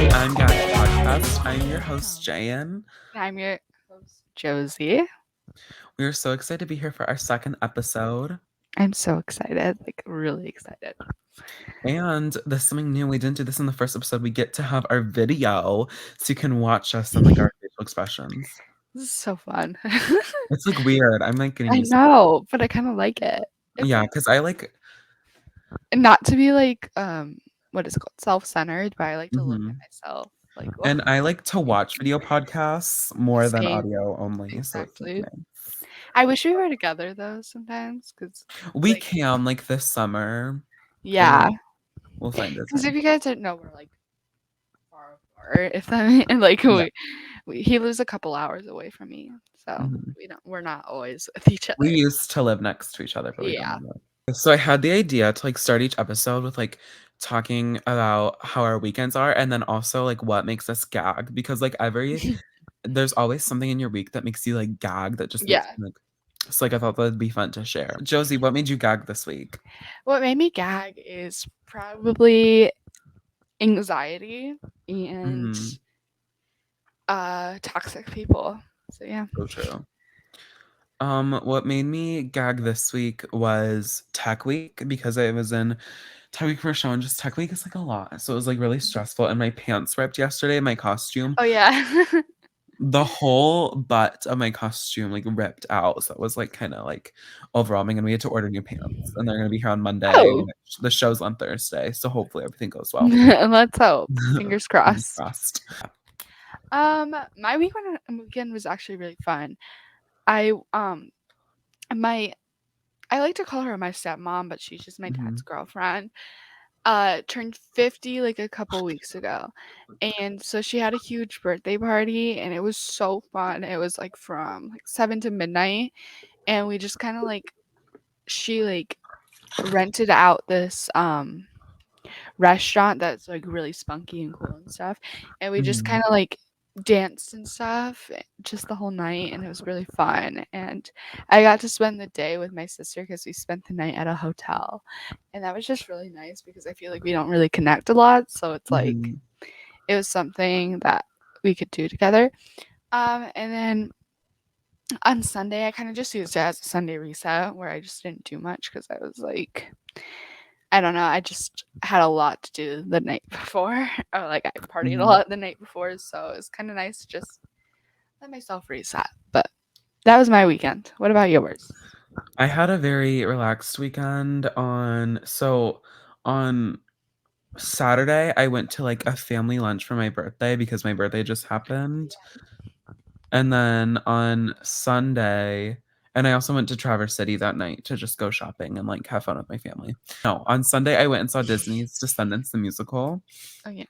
I'm Gagged Podcast. I'm your host, Jayan. I'm your host, Josie. We are so excited to be here for our second episode. I'm so excited, like really excited. And this is something new. We didn't do this in the first episode. We get to have our video so you can watch us and like our facial expressions. This is so fun. It's like weird. I'm like getting I used to know, but I kind of like it. it. It's Yeah, like because I like, not to be like what is it called, self-centered, but I like to look at mhm. myself like, oh, And I like to watch video podcasts more than same, audio only. So it's like exactly. nice. I wish we were together though sometimes, because We like can like this summer. yeah, We'll find a because if time. you guys didn't know, we're like far apart. If that and like Yeah. he lives a couple hours away from me, so Mhm. we're not always with each We other. used to live next to each other, but we don't Yeah. anymore. So I had the idea to like start each episode with like talking about how our weekends are and then also like what makes us gag because like there's always something in your week that makes you like gag that just makes Yeah. you like so like I thought that'd be fun to share. Josie, what made you gag this week? What made me gag is probably anxiety and Mm, toxic people. So yeah. so true. What made me gag this week was Tech Week because I was in Tech Week for a show and just Tech Week is like a lot. So it was like really stressful and my pants ripped yesterday, my costume. Oh yeah. The whole butt of my costume like ripped out. So it was like kind of like overwhelming and we had to order new pants and they're gonna be here on Monday. Oh. The show's on Thursday, so hopefully everything goes well. Let's hope. Fingers Fingers crossed. crossed. My weekend was actually really fun. I my I like to call her my stepmom, but she's just my dad's Mhm. girlfriend. Turned 50 like a couple weeks ago. And so she had a huge birthday party and it was so fun. It was like from like 7 to midnight and we just kind of like she like rented out this restaurant that's like really spunky and cool and stuff. And we just Mhm. kind of like danced and stuff just the whole night and it was really fun. And I got to spend the day with my sister because we spent the night at a hotel. And that was just really nice because I feel like we don't really connect a lot. So it's like Mhm. it was something that we could do together. And then on Sunday, I kind of just used it as a Sunday reset where I just didn't do much because I was like, I don't know, I just had a lot to do the night before, or like I partied a Mhm. lot the night before, so it was kind of nice to just let myself reset. But that was my weekend. What about yours? I had a very relaxed weekend on Saturday I went to like a family lunch for my birthday because my birthday just happened. And then on Sunday, and I also went to Traverse City that night to just go shopping and like have fun with my family. No, on Sunday I went and saw Disney's Descendants the musical. Oh yeah,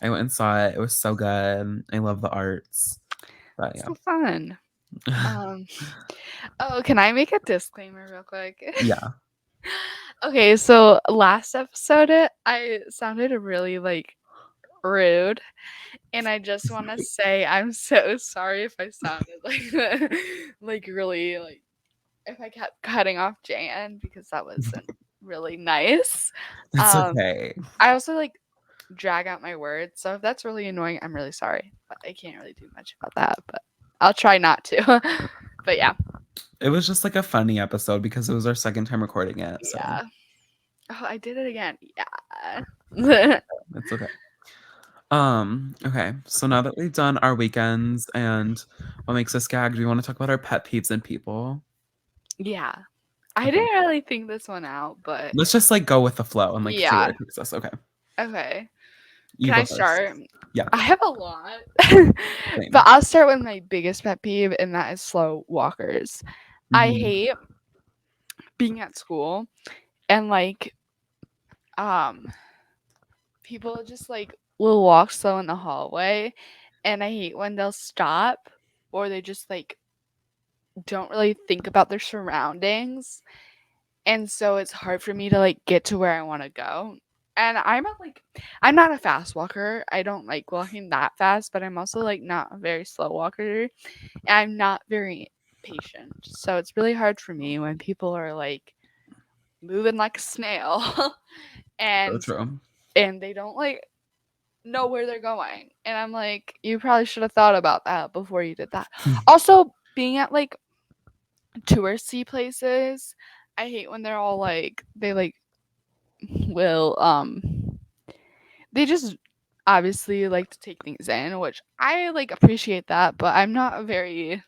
I went and saw it. It was so good. I love the arts. But so fun. yeah. Um, oh, can I make a disclaimer real quick? Yeah. Okay, so last episode, I sounded really like rude. And I just want to say I'm so sorry if I sounded like like really like if I kept cutting off Jan because that wasn't really nice. It's Um okay. I also like drag out my words, so if that's really annoying, I'm really sorry. But I can't really do much about that, but I'll try not to. But yeah. It was just like a funny episode because it was our second time recording it. So Yeah. Oh, I did it again. Yeah. it's okay. Okay. So now that we've done our weekends and what makes us gag, do we want to talk about our pet peeves and people? Yeah. I Okay. didn't really think this one out, but Let's just like go with the flow and like see where yeah. it takes us. Okay. Okay. You Can go I first. start? Yeah. I have a lot, but Same. I'll start with my biggest pet peeve, and that is slow walkers. I Hmm. hate being at school and like um people just like will walk slow in the hallway, and I hate when they'll stop or they just like don't really think about their surroundings, and so it's hard for me to like get to where I want to go. And I'm not a fast walker. I don't like walking that fast, but I'm also like not a very slow walker. I'm not very patient. So it's really hard for me when people are like moving like a snail So and true. and they don't like know where they're going. And I'm like, you probably should have thought about that before you did that. Also, being at like touristy places, I hate when they're all like they like will they just obviously like to take things in, which I like appreciate that, but I'm a very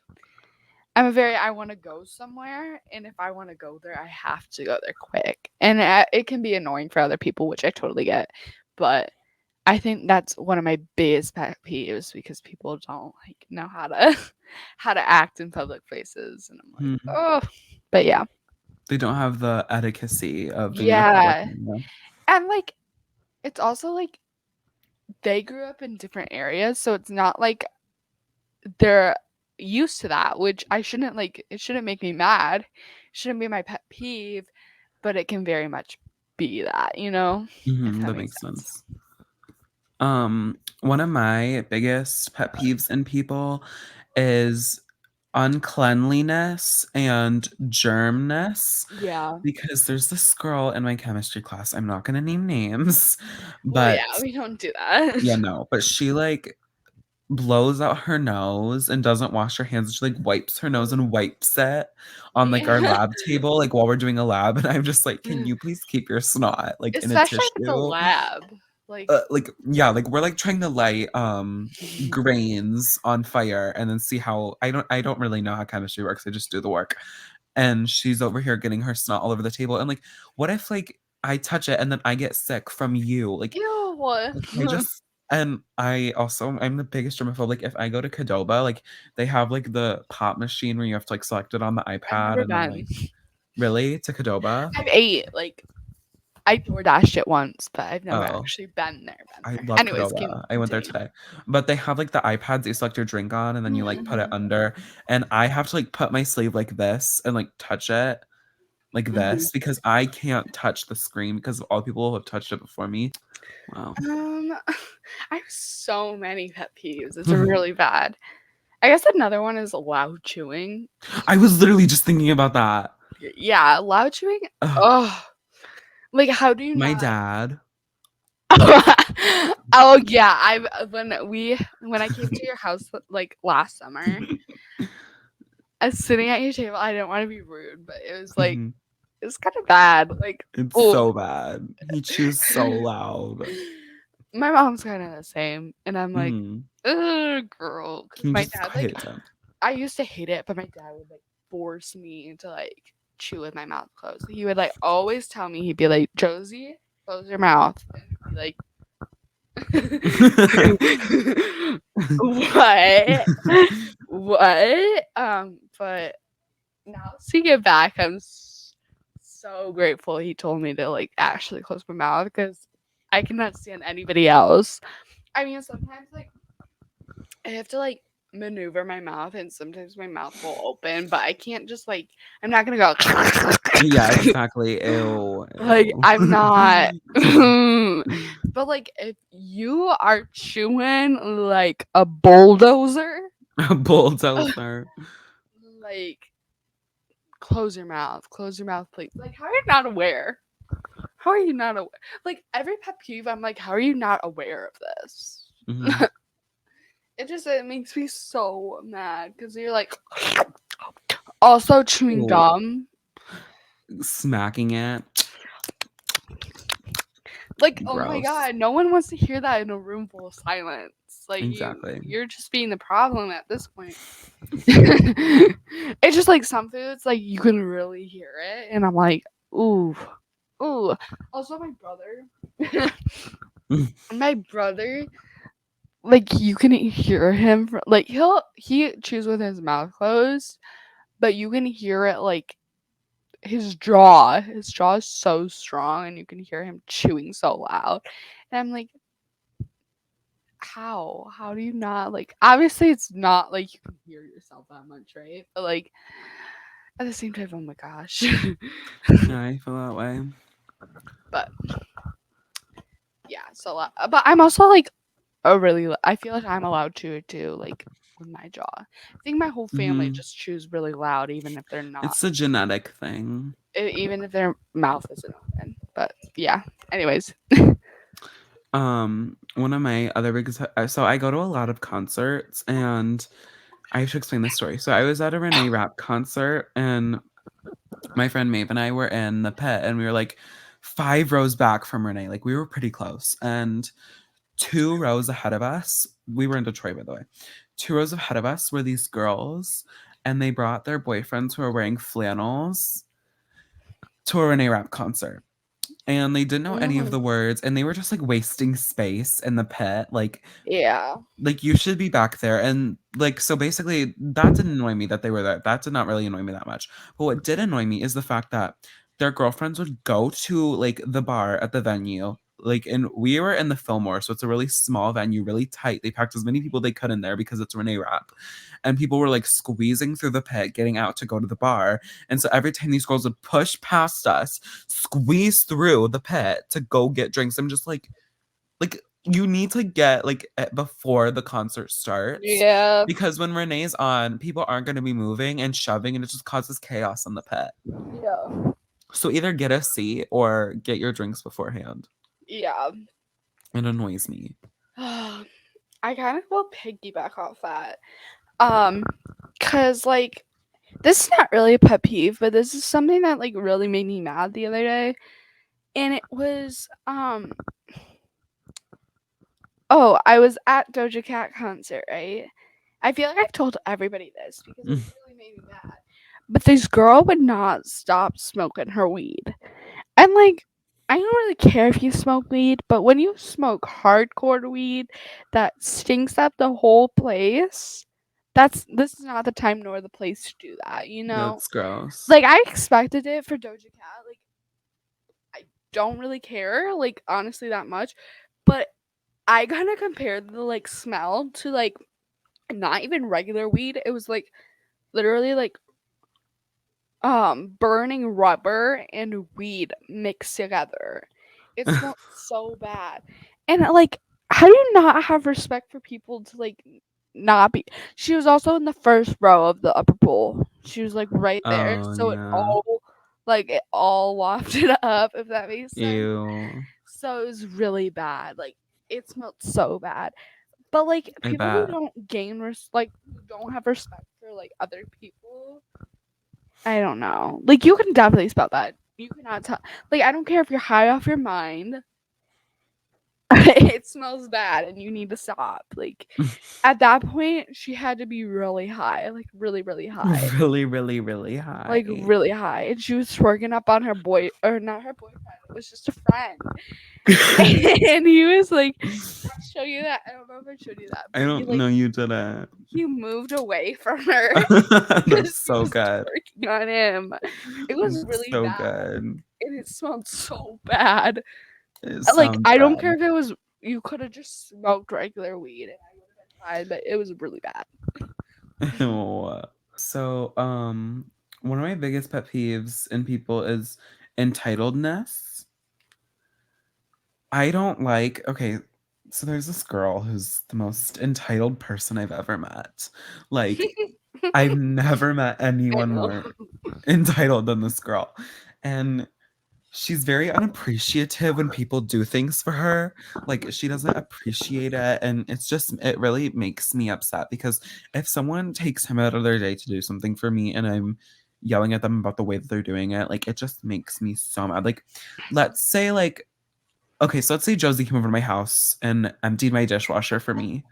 I want to go somewhere, and if I want to go there, I have to go there quick. And it can be annoying for other people, which I totally get. But I think that's one of my biggest pet peeves because people don't like know how to how to act in public places, and I'm like, Hmm. oh, but yeah, They don't have the etiquette of being in a public yeah, area. and like it's also like they grew up in different areas, so it's not like they're used to that, which I shouldn't like. It shouldn't make me mad. It shouldn't be my pet peeve, but it can very much be that, if that That makes makes sense. sense. One of my biggest pet peeves in people is uncleanliness and germness Yeah. because there's this girl in my chemistry class. I'm not gonna name names, Well, yeah, but we don't do that. yeah, no, but she like blows out her nose and doesn't wash her hands. She like wipes her nose and wipes it on like our Yeah. lab table, like while we're doing a lab. And I'm just like, can you please keep your snot like in a Especially at the tissue? lab. Like, Like yeah, like we're like trying to light grains on fire and then see how I don't really know how chemistry works. I just do the work. And she's over here getting her snot all over the table. And like, what if like I touch it and then I get sick from you? Like I ew. just and I'm the biggest germaphobe. Like if I go to Cadoba, like they have like the pop machine where you have to like select it on the I've iPad never and then been. like really to Cadoba? I've ate, like, I DoorDashed it once, but I've never Oh. actually been there, I been there. love Anyways, Qdoba. I went there continue. today. But they have like the iPads that you select your drink on and then you like put it Mhm. under. And I have to like put my sleeve like this and like touch it like Mhm. this because I can't touch the screen because all people have touched it before me. Wow. I have so many pet peeves. It's really bad. I guess another one is loud chewing. I was literally just thinking about that. Yeah, loud chewing. Ugh. Oh, like how do you My not? dad. Oh yeah, when I came to your house like last summer, I was sitting at your table. I didn't want to be rude, but Mhm. it was kind of bad. Like, It's oh, so bad. He chews so loud. my mom's kind of the same, and I'm like, Mhm. ugh, girl, because Can you my just dad like quiet down? I used to hate it, but my dad would like force me to like chew with my mouth closed. He would like always tell me, he'd be like, Josie, close your mouth. And I'd be like, what? What? But now seeing it back, so grateful he told me to like actually close my mouth because I cannot stand anybody else. I mean, sometimes like I have to like maneuver my mouth and sometimes my mouth will open, but I can't just like I'm not gonna go Yeah, exactly. Ew, like ew. I'm not but like if you are chewing like a bulldozer, A bulldozer. like close your mouth, please. Like, how are you not aware? How are you not aware? Like every pet peeve, I'm like, how are you not aware of this? Mhm. It makes me so mad because you're like also chewing Ew. gum. Smacking it. Like, oh my Gross. god, no one wants to hear that in a room full of silence. Like Exactly. you're just being the problem at this point. It's just like some foods, like you can really hear it, and I'm like, ooh, ooh. Also, my brother, my brother, like you can hear him. Like he chews with his mouth closed, but you can hear it like his jaw is so strong and you can hear him chewing so loud. And I'm like, how do you not like obviously it's not like you can hear yourself that much, right? But like at the same time, oh my gosh. Yeah, I feel that way. But yeah, so but I'm also like a really I feel like I'm allowed to too, like with my jaw. I think my whole family Mhm. just chews really loud even if they're not It's a genetic thing. even if their mouth isn't open. But yeah. Anyways. One of my other biggest so I go to a lot of concerts, and I have to explain this story. So I was at a Renee Rapp concert, and my friend Maeve and I were in the pit, and we were like 5 rows back from Renee. Like we were pretty close. And 2 rows ahead of us, we were in Detroit, by the way. 2 rows ahead of us were these girls, and they brought their boyfriends who were wearing flannels to a Renee Rapp concert. And they didn't know any of the Mhm. words, and they were just like wasting space in the pit. Yeah. Like you should be back there. And like so basically that didn't annoy me that they were there. That did not really annoy me that much. But what did annoy me is the fact that their girlfriends would go to like the bar at the venue. Like, and we were in the Fillmore, so it's a really small venue, really tight. They packed as many people they could in there because it's Renee Rapp. And people were like squeezing through the pit, getting out to go to the bar. And so every time these girls would push past us, squeeze through the pit to go get drinks, I'm just like you need to get like before the concert starts, Yeah. because when Renee's on, people aren't going to be moving and shoving, and it just causes chaos in the pit. Yeah. So either get a seat or get your drinks beforehand. Yeah. It annoys me. I kind of will piggyback off that. Um, cause like this is not really a pet peeve, but this is something that like really made me mad the other day, and it was oh, I was at Doja Cat concert, right? I feel like I've told everybody this because it really made me mad. But this girl would not stop smoking her weed. And like I don't really care if you smoke weed, but when you smoke hardcore weed that stinks up the whole place, this is not the time nor the place to do that, you know? That's gross. Like I expected it for Doja Cat. Like I don't really care, like honestly that much. But I kind of compared the like smell to like not even regular weed. It was like literally like burning rubber and weed mixed together. It smelled so bad. And like how do you not have respect for people to like not be she was also in the first row of the upper pool. She was like right there. Oh So yeah. it all wafted up, if that makes sense. Ew. So it was really bad. Like it smelled so bad. But like I people who bet. don't like who don't have respect for like other people, I don't know. Like you can definitely spell that. You cannot tell. Like I don't care if you're high off your mind. It smells bad and you need to stop. Like at that point, she had to be really high, like really, really high, Really, really, really like high. really high. And she was twerking up on her boy, or not her boyfriend. It was just a friend. And he was like, "Did I show you that? I don't know if I showed you that, I but don't know, you didn't. he moved away from her That's because she so was good. twerking on him. It was It's really so bad, good. and it smelled so bad. It Like sounds I don't care bad. if it was you could have just smoked regular weed and I would have been fine, but it was really bad. Ew. So, one of my biggest pet peeves in people is entitledness. I don't like, okay, so there's this girl who's the most entitled person I've ever met. Like, I've never met I anyone know. more entitled than this girl. And she's very unappreciative when people do things for her. Like, she doesn't appreciate it. And it's just, it really makes me upset, because if someone takes time out of their day to do something for me and I'm yelling at them about the way that they're doing it, like, it just makes me so mad. Like, let's say, like, okay, so let's say Josie came over to my house and emptied my dishwasher for me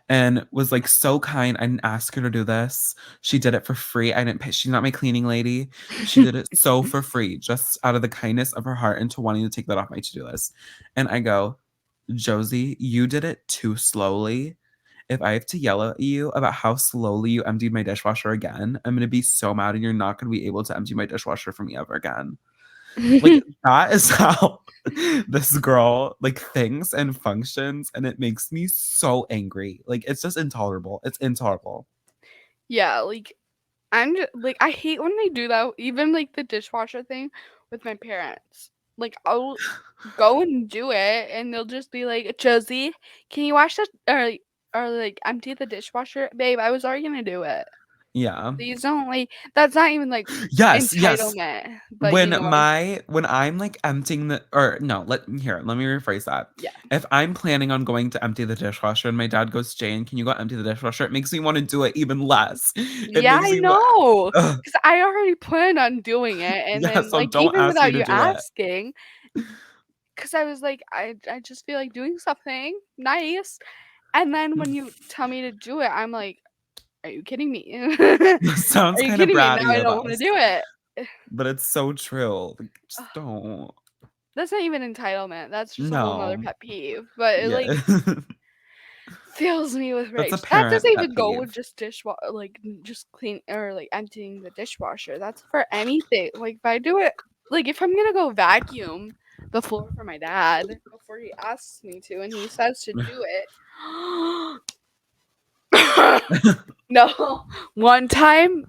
and was like so kind. I didn't ask her to do this. She did it for free. I didn't pay. She's not my cleaning lady. She did it so for free, just out of the kindness of her heart and to wanting to take that off my to do list. And I go, Josie, you did it too slowly. If I have to yell at you about how slowly you emptied my dishwasher again, I'm going to be so mad and you're not going to be able to empty my dishwasher for me ever again. Like, that is how this girl like thinks and functions, and it makes me so angry. Like, it's just intolerable. It's intolerable. Yeah, like I'm just like I hate when they do that. Even like the dishwasher thing with my parents. Like I'll go and do it, and they'll just be like, "Josie, can you wash the or like empty the dishwasher, babe? I was already gonna do it." Yeah. Please don't, like that's not even, like, Yes, yes. entitlement, but you When know what I'm my when I'm, like, emptying the or no, let me rephrase that. yeah. If I'm planning on going to empty the dishwasher and my dad goes, "Jane, can you go empty the dishwasher?" It makes me wanna do it even less. It Yeah, makes I me wa know, ugh, 'cause I already planned on doing it, and yeah, then, so like, don't even ask me without to you do it. asking, 'cause I was like, I just feel like doing something nice, and then when you tell me to do it, I'm like, "Are you kidding me? Sounds Are you kinda kidding me? Now bratty I of don't wanna us, do it." but it's so true. Like, just Ugh, don't. that's not even entitlement, that's just a whole 'nother No. pet peeve, but it, Yeah. like, fills me with That's a rage. That parent doesn't pet even go peeve. with just just clean or, like, emptying the dishwasher, that's for anything, like, if I do it like, if I'm gonna go vacuum the floor for my dad before he asks me to and he says to do it no, one time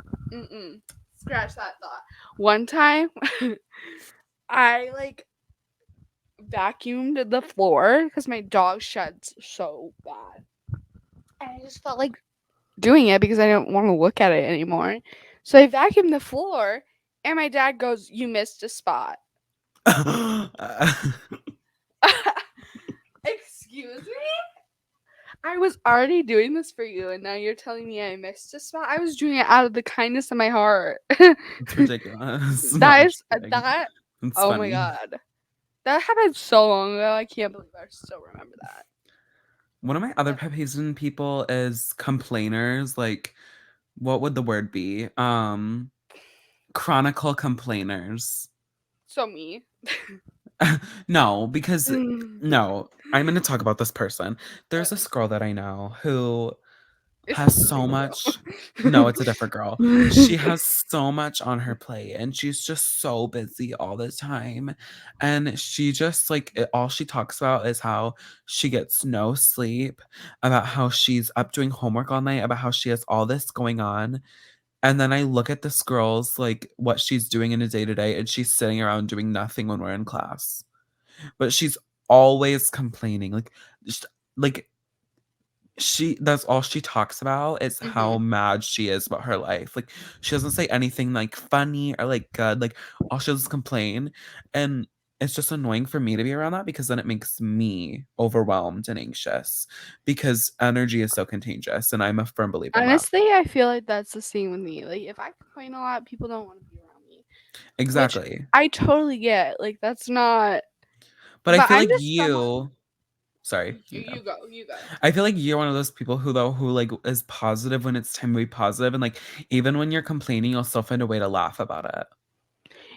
scratch that thought. One time, I, like, vacuumed the floor because my dog sheds so bad, and I just felt like doing it because I didn't wanna look at it anymore. So I vacuumed the floor, and my dad goes, "You missed a spot." Excuse me? I was already doing this for you, and now you're telling me I missed a spot? I was doing it out of the kindness of my heart. It's ridiculous. No, I'm That just is kidding. that It's oh my funny. god. That happened so long ago, I can't believe I still remember that. One of my other But pet peeves in people is complainers, like, what would the word be? Chronicle complainers. so me. No, because Mm. no, I'm gonna talk about this person. There's Okay. this girl that I know who It's has not the so same much. No, it's a different girl. She girl. has so much on her plate and she's just so busy all the time. And she just all she talks about is how she gets no sleep, about how she's up doing homework all night, about how she has all this going on. And then I look at this girl's what she's doing in a day to day and she's sitting around doing nothing when we're in class. But she's always complaining. Just like that's all she talks about is how Mhm. mad she is about her life. Like, she doesn't say anything, funny or, good, all she does is complain, and it's just annoying for me to be around that because then it makes me overwhelmed and anxious because energy is so contagious, and I'm a firm believer in that. Honestly, I feel like that's the same with me. Like, if I complain a lot, people don't wanna be around me, which Exactly. I totally get. Like, that's not But I but feel I'm like just someone you sorry, you go. you go, you go. I feel like you're one of those people who is positive when it's time to be positive, and, even when you're complaining, you'll still find a way to laugh about it.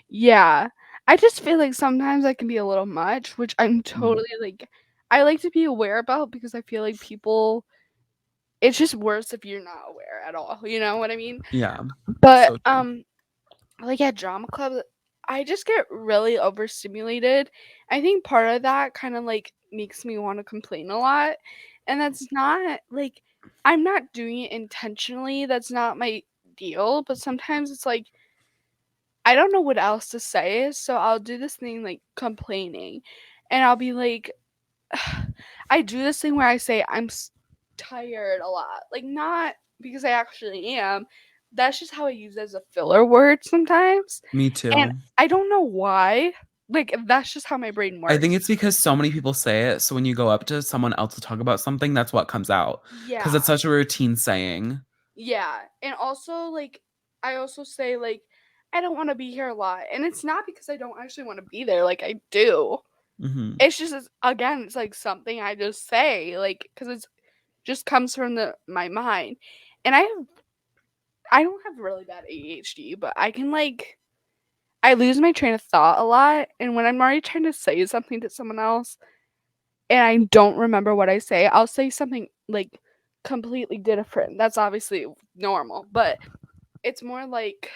Yeah. I just feel like sometimes I can be a little much, which I'm Mhm. totally, like I like to be aware about because I feel like people it's just worse if you're not aware at all, you know what I mean? Yeah. But, So true. like, at drama club, I just get really overstimulated. I think part of that kinda, like, makes me wanna complain a lot, and that's not like, I'm not doing it intentionally, that's not my deal, but sometimes it's like, I don't know what else to say, so I'll do this thing, like, complaining, and I'll be like I do this thing where I say, tired" a lot, like, not because I actually am, that's just how I use it as a filler word sometimes. Me And too. I don't know why, like, that's just how my brain I think works. it's because so many people say it, so when you go up to someone else to talk about something, that's what comes out. Because Yeah, it's such a routine saying. yeah, and also, like, I also say, like, "I don't wanna be here a lot," and it's not because I don't actually wanna be there, like, I do. Mhm. It's just again, it's, like, something I just say, like, 'cause it's just comes from my mind, and I don't have really bad ADHD, but I can, like I lose my train of thought a lot, and when I'm already trying to say something to someone else and I don't remember what I say, I'll say something, like, completely different. That's obviously normal, but it's more like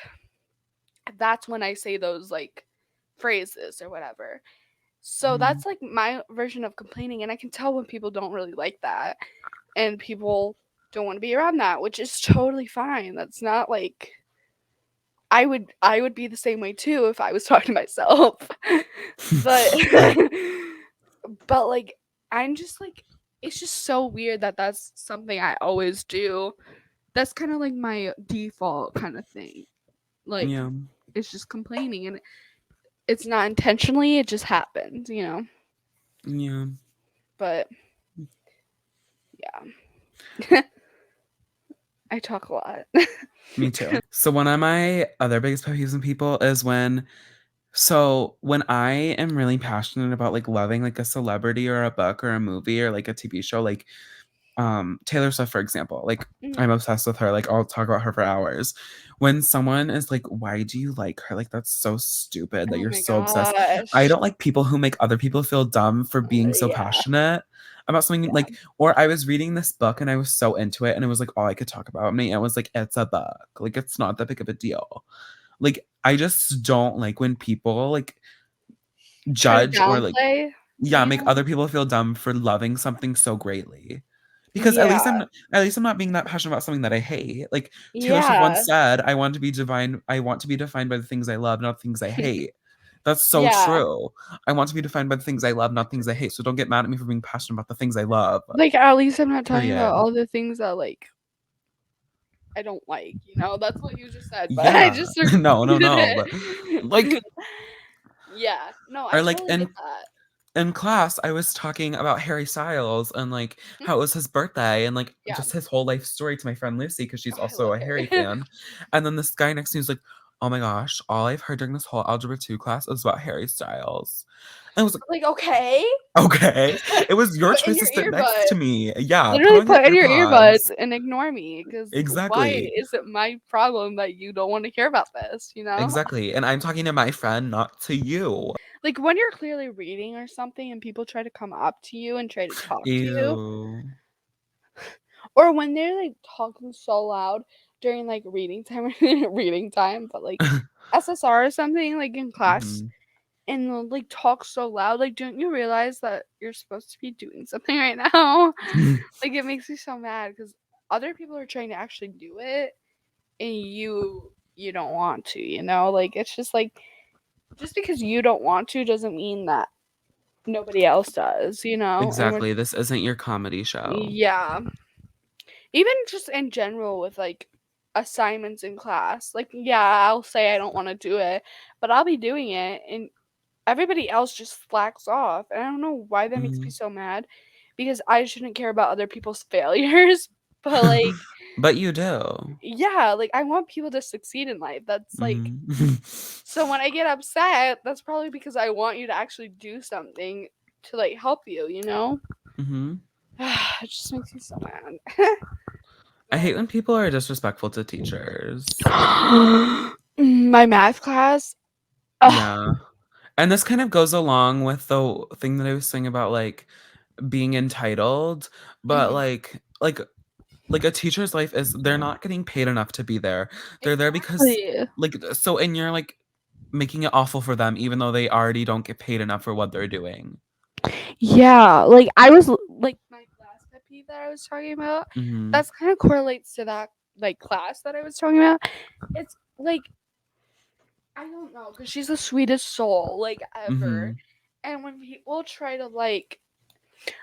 that's when I say those, like, phrases or whatever. So Mhm. that's, like, my version of complaining, and I can tell when people don't really like that, and people don't wanna be around that, which is totally fine. That's not, like I would be the same way too if I was talking to myself. But but, like, I'm just, like it's just so weird that that's something I always do, that's kind of like my default kind of thing. Like Yeah. it's just complaining, and it's not intentionally, it just happens, you know. Yeah. But yeah. I talk a lot. Me too. So one of my other biggest pet peeves in people is when I am really passionate about like loving like a celebrity or a book or a movie or like a TV show, like Taylor Swift, for example, like I'm Mhm. obsessed with her. Like I'll talk about her for hours. When someone is like, "Why do you like her?" Like that's so stupid that Oh you're my so obsessed. I gosh. don't like people who make other people feel dumb for being so Yeah. passionate about something. Yeah. Like, or I was reading this book and I was so into it, and it was like all I could talk about. Me, I was like, "It's a book. Like it's not that big of a deal." Like I just don't like when people like Try to judge or like downplay, yeah, you make know? other people feel dumb for loving something so greatly. Because Yeah. at least I'm not being that passionate about something that I hate. Like Taylor Swift once Yeah. said, I want to be defined by the things I love, not the things I hate. That's so Yeah. true. I want to be defined by the things I love, not things I hate. So don't get mad at me for being passionate about the things I love. Like, at least I'm not talking about Period. all the things that, like, I don't like, you know? That's what you just said, but I Yeah. just No, no, repeated no. But it. like Yeah. No, I or like totally get that. in class, I was talking about Harry Styles and like Mhm. how it was his birthday and like Yeah. just his whole life story to my friend Lucy because she's Oh, I also love a Harry Harry. fan. And then this guy next to me was like, "Oh my gosh, all I've heard during this whole Algebra 2 class is about Harry Styles." And I was like, Like, okay. "Okay, it was your Put in choice to your sit next earbud. to me. Yeah, put Literally on your put in your earbuds earpods." and ignore me, because why Exactly. is it my problem that you don't want to hear about this, you know? Exactly. And I'm talking to my friend, not to you. Like, when you're clearly reading or something and people try to come up to you and try to talk to you, Ew. or when they're like talking so loud during like reading time reading time, but like SSR or something like in class, Mhm. and they'll like talk so loud, like don't you realize that you're supposed to be doing something right now? Like it makes me so mad because other people are trying to actually do it and you don't want to, you know? Like it's just like, just because you don't want to doesn't mean that nobody else does, you know? And we're, Exactly. This isn't your comedy show. yeah. Even just in general with like assignments in class. Like, yeah, I'll say I don't want to do it, but I'll be doing it and everybody else just slacks off. And I don't know why that makes me Mhm. so mad, because I shouldn't care about other people's failures, but like, But you do. yeah, like I want people to succeed in life. That's like, Mhm. so when I get upset, that's probably because I want you to actually do something to like help you, you know? Mhm. It just makes me so mad. I hate But when people are disrespectful to teachers. my math class. Ugh. Yeah. And this kind of goes along with the thing that I was saying about like being entitled, but Mhm. like a teacher's life is they're not getting paid enough to be there. They're there because Exactly. like so and you're like making it awful for them even though they already don't get paid enough for what they're doing. Yeah, like I was like my class pet peeve that I was talking about. Mhm. That's kind of correlates to that like class that I was talking about. It's like I don't know, because she's the sweetest soul like ever. Mhm. And when people try to like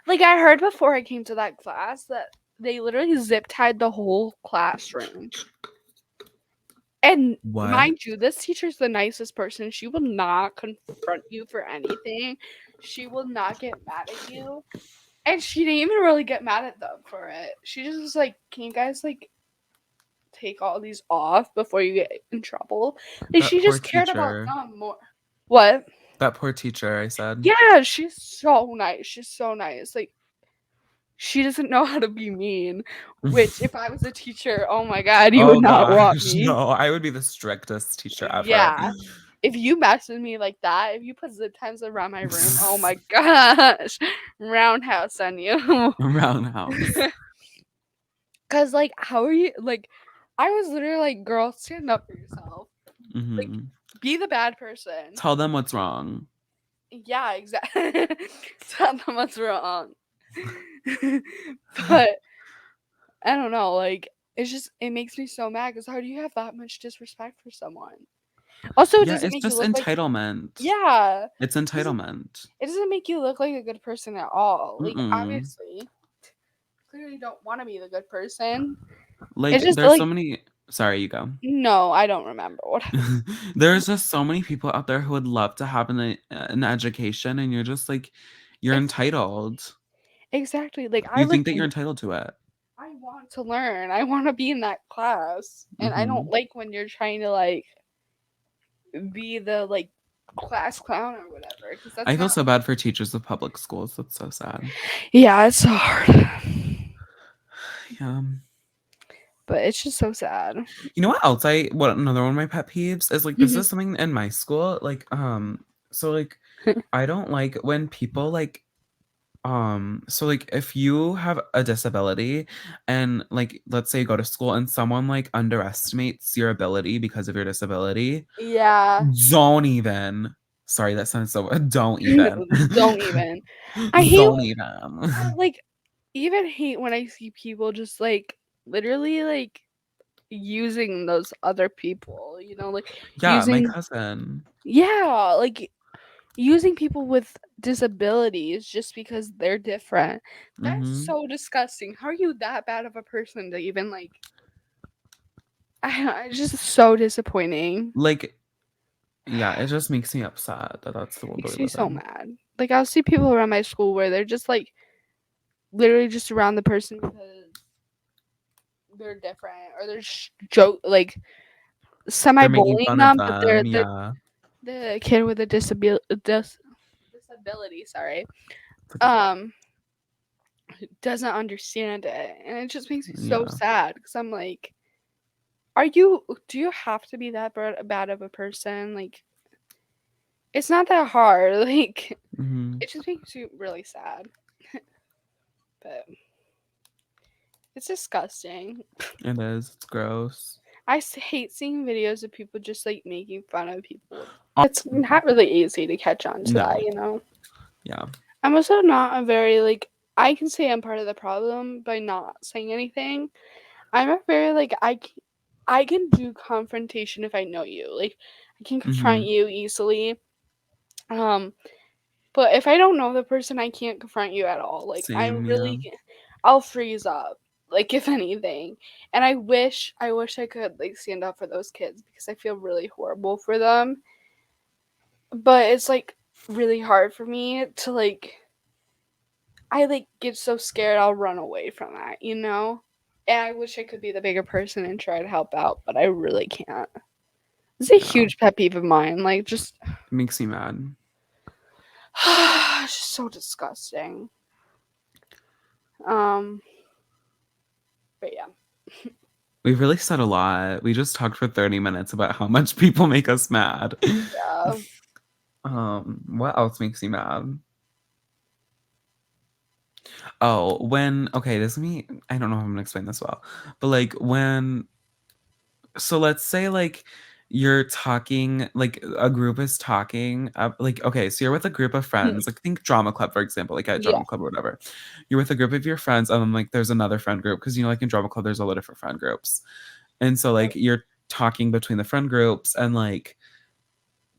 I heard before I came to that class that they literally zip tied the whole classroom. And What? mind you, this teacher's the nicest person. She will not confront you for anything. She will not get mad at you. And she didn't even really get mad at them for it. She just was like, "Can you guys like take all these off before you get in trouble?" Like That she poor just cared about teacher. them more. What? That poor teacher, I said. Yeah, she's so nice. She's so nice. Like she doesn't know how to be mean. Which, if I was a teacher, oh my god, you would Oh not want gosh, me. no, I would be the strictest teacher ever. Yeah. If you mess with me like that, if you put zip ties around my room, oh my gosh, roundhouse on you. Roundhouse. Cause like, how are you? Like, I was literally like, "Girl, stand up for yourself. Like, Mhm. be the bad person." Tell them what's wrong. Yeah, exactly. Tell them what's wrong. But I don't know. Like, it's just it makes me so mad. Cause how do you have that much disrespect for someone? Also, it Yeah, doesn't it's make you just look like, entitlement. yeah. It's Doesn't entitlement. It doesn't make you look like a good person at all. Like, Mm-mm. obviously, clearly you don't want to be the good person. It's Like, just there's so like many sorry, you go. no, I don't remember what I was There's just so many people out there who would love to have an education, and you're just like, you're ex entitled. exactly, like, You think that you're entitled to it. I want to learn, I wanna be in that class, and I don't Mhm. like when you're trying to, like, be the, like, class clown or whatever, because I that's feel not so bad for teachers of public schools. That's so sad. yeah, it's so hard. Yeah. But it's just so sad. You know what another one of my pet peeves is, like, this is something in my school, like, so, like, I don't like when people, like, so, like, if you have a disability and, like, let's say you go to school and someone, like, underestimates your ability because of your disability, Yeah. don't even sorry, that sounds so don't even. Don't even. I hate Don't I, even. like, even hate when I see people just, like, literally, like, using those other people, like, Yeah, my using cousin. yeah, like, using people with disabilities just because they're different. That's Mhm. so disgusting. How are you that bad of a person to even, like I don't know, it's just so disappointing. Like, yeah, it just makes me upset that that's the world we Makes me live so in. mad. Like, I'll see people around my school where they're just, like, literally just around the person because they're different or they're joke like They're making semi-bullying fun of them, but them, they're yeah. the kid with a disability, sorry, It's okay. um, doesn't understand it, and it just makes me so Yeah. sad because I'm like, are you? Do you have to be that bad of a person? Like, it's not that hard. Like, Mhm. it just makes you really sad. But it's disgusting. It is. It's gross. Hate seeing videos of people just like making fun of people. Um, It's not really easy to catch on to no. that. Yeah. I'm also not a very like I can say I'm part of the problem by not saying anything. I'm a very like I can do confrontation if I know you. Like I can confront Mhm. you easily. Um but if I don't know the person, I can't confront you at all. Like Same, yeah. I'll freeze up. Like if anything. And I wish I could like stand up for those kids because I feel really horrible for them. But it's like really hard for me to like I like get so scared I'll run away from that. And I wish I could be the bigger person and try to help out, but I really can't. It's a Yeah. huge pet peeve of mine. Like just It makes me mad. it's just so disgusting. Um but yeah. We've really said a lot. We just talked for 30 minutes about how much people make us mad. Yeah. What else makes you mad? Oh, when okay, this is me. I don't know if I'm gonna explain this well, but like when so let's say like you're talking like a group is talking like okay so you're with a group of friends like think drama club for example like at Yeah. drama club or whatever you're with a group of your friends and then like there's another friend group because like in drama club there's a lot of different friend groups and so like you're talking between the friend groups and like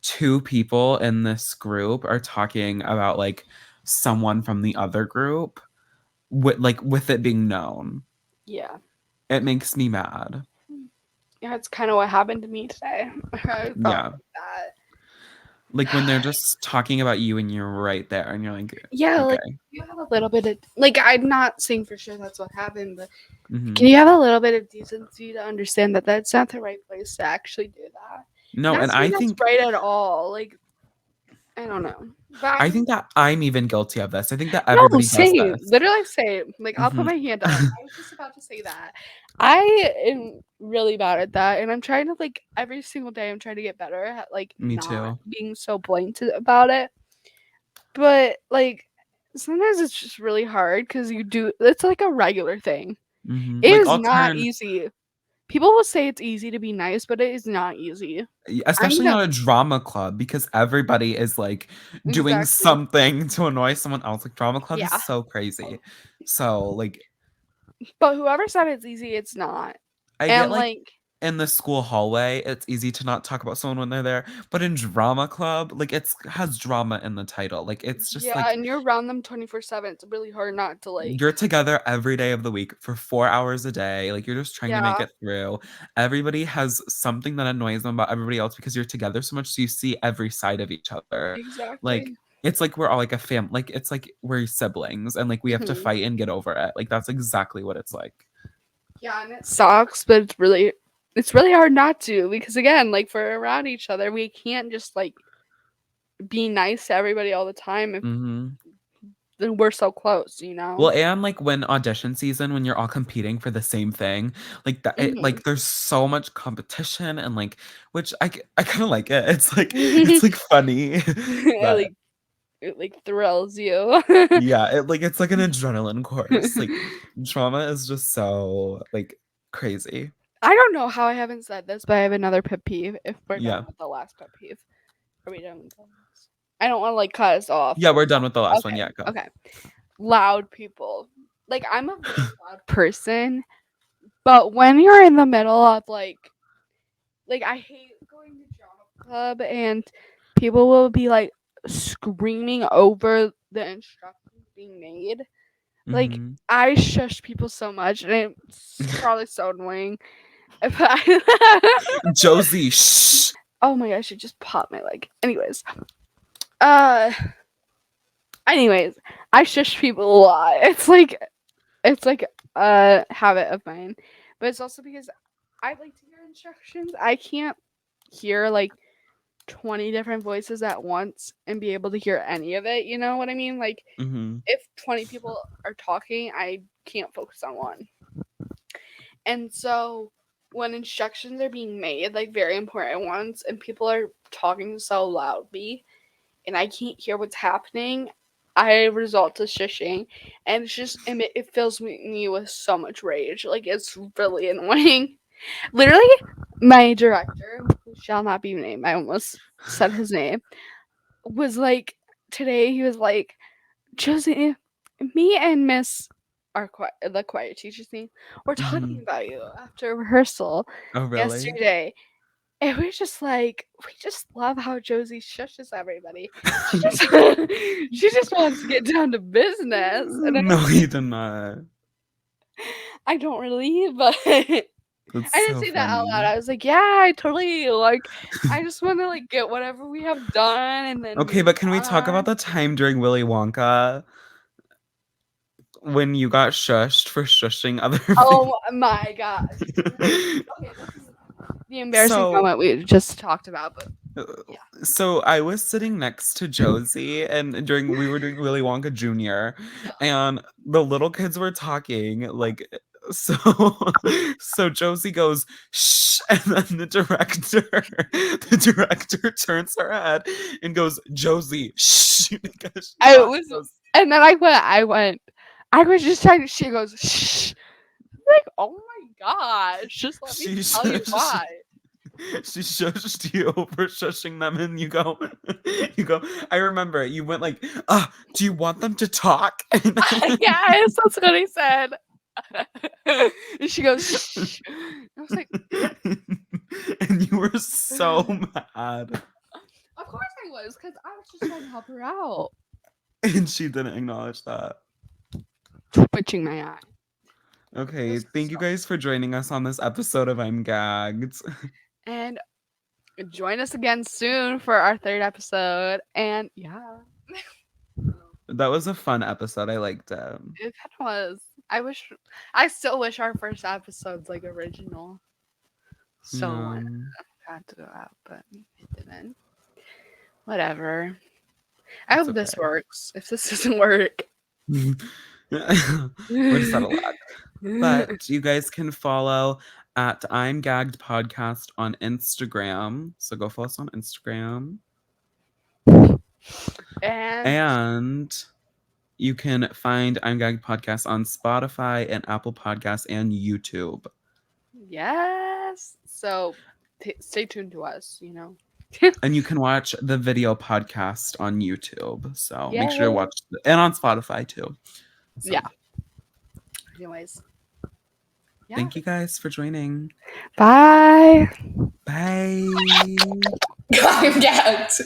two people in this group are talking about like someone from the other group with it being known Yeah. it makes me mad Yeah, it's kind of what happened to me today. I felt yeah like that. like when they're just talking about you and you're right there and you're like Yeah, like okay you have a little bit of like I'm not saying for sure that's what happened, but can hmm you have a little bit of decency to understand that that's not the right place to actually do that? no Not and saying that's right at all. Like I don't know, but I I'm think that I'm even guilty of this I think that no everybody does same, this literally same. Like I'll put hmm my hand up. I was just about to say that. I am really bad at that, and I'm trying to like every single day. I'm trying to get better at like me not too being so blatant about it. But like sometimes it's just really hard because you do. It's like a regular thing. It like is I'll not turn easy. People will say it's easy to be nice, but it is not easy. I'm especially the not a drama club because everybody is like doing exactly. something to annoy someone else like drama club is Yeah. so crazy so like But whoever said it's easy, it's not. I get And like like in the school hallway, it's easy to not talk about someone when they're there. But in drama club, like it's has drama in the title. Like it's just Yeah, like and you're around them 24/7. It's really hard not to like. you're together every day of the week for 4 hours a day. Like you're just trying to make Yeah, it through. Everybody has something that annoys them about everybody else because you're together so much, so you see every side of each other. Like exactly. it's like we're all like a fam. Like it's like we're siblings, and like we have to Mhm. fight and get over it. Like that's exactly what it's like. Yeah, and it sucks, but it's really hard not to because again, like for around each other, we can't just like be nice to everybody all the time if Hmm. then we're so close, you know? Well, and like when audition season, when you're all competing for the same thing, like that, Mhm. like there's so much competition and like, which I kind of like it. It's like funny, but It thrills you. yeah, it's like an adrenaline course. Like trauma is just so like crazy. I don't know how I haven't said this, but I have another pet peeve. If we're done Yeah, with the last pet peeve, are we done with the last? I don't want to like cut us off. yeah, we're done with the last one. Okay, Yeah, go. okay. Loud people. Like I'm a very loud person, but when you're in the middle of like I hate going to drama club and people will be like screaming over the instructions being made. Like Hmm. I shush people so much, and it's probably so annoying. If Josie, shh. oh my gosh, it just popped my leg. Uh, anyways, I shush people a lot. It's like a habit of mine, but it's also because I like to hear instructions. I can't hear like 20 different voices at once and be able to hear any of it. You know what I mean? Like Hmm. if 20 people are talking, I can't focus on one. And so when instructions are being made, like very important ones, and people are talking so loudly and I can't hear what's happening, I resort to shushing. And it's just, and it fills me with so much rage. Like, it's really annoying. Literally, my director, who shall not be named, I almost said his name, was like, today, he was like, Josie, me and Miss the choir teacher's name were talking Hmm. about you after rehearsal Oh, really? yesterday. And we're just like, we just love how Josie shushes everybody. She just she just wants to get down to business. And I No, was he did not. I don't really, but I That's didn't so say that out loud. funny. I was like, yeah, I totally like I just wanna like get whatever we have done and then Okay, move but can we talk about on. the time during Willy Wonka when you got shushed for shushing other Oh people? my gosh. Okay, this is the embarrassing So, moment we just talked about, but uh, yeah. so I was sitting next to Josie, and during we were doing Willy Wonka Jr., and the little kids were talking like so. So Josie goes shh, and then the director turns her head and goes Josie shh because she I got was so and then I was just trying to she goes, shh. Like, oh my gosh, just let me she tell you shushed why. she shushed you for shushing them and you go you go I remember you went like do you want them to talk and Yes, that's what he said. And she goes, shh. I was like, and you were so mad of course I was, because I was just trying to help her out. and she didn't acknowledge that. Twitching my eye. Okay, This thank you guys for joining us on this episode of I'm Gagged. and join us again soon for our third episode. And yeah, That was a fun episode. I liked it. it kind of was. I still wish our first episode's like original. So Yeah, had to go out, but it didn't. Whatever. I it's hope okay. this works. If this doesn't work, We're just out of luck. But you guys can follow at I'm Gagged Podcast on Instagram. So go follow us on Instagram. and And you can find I'm Gagged Podcast on Spotify and Apple Podcasts and YouTube. yes, so stay tuned to us. You know. And you can watch the video podcast on YouTube. So make sure to Yay! watch and on Spotify too. Yeah. So Anyways, Yeah. Thank you guys for joining. Bye. Bye. I'm gagged.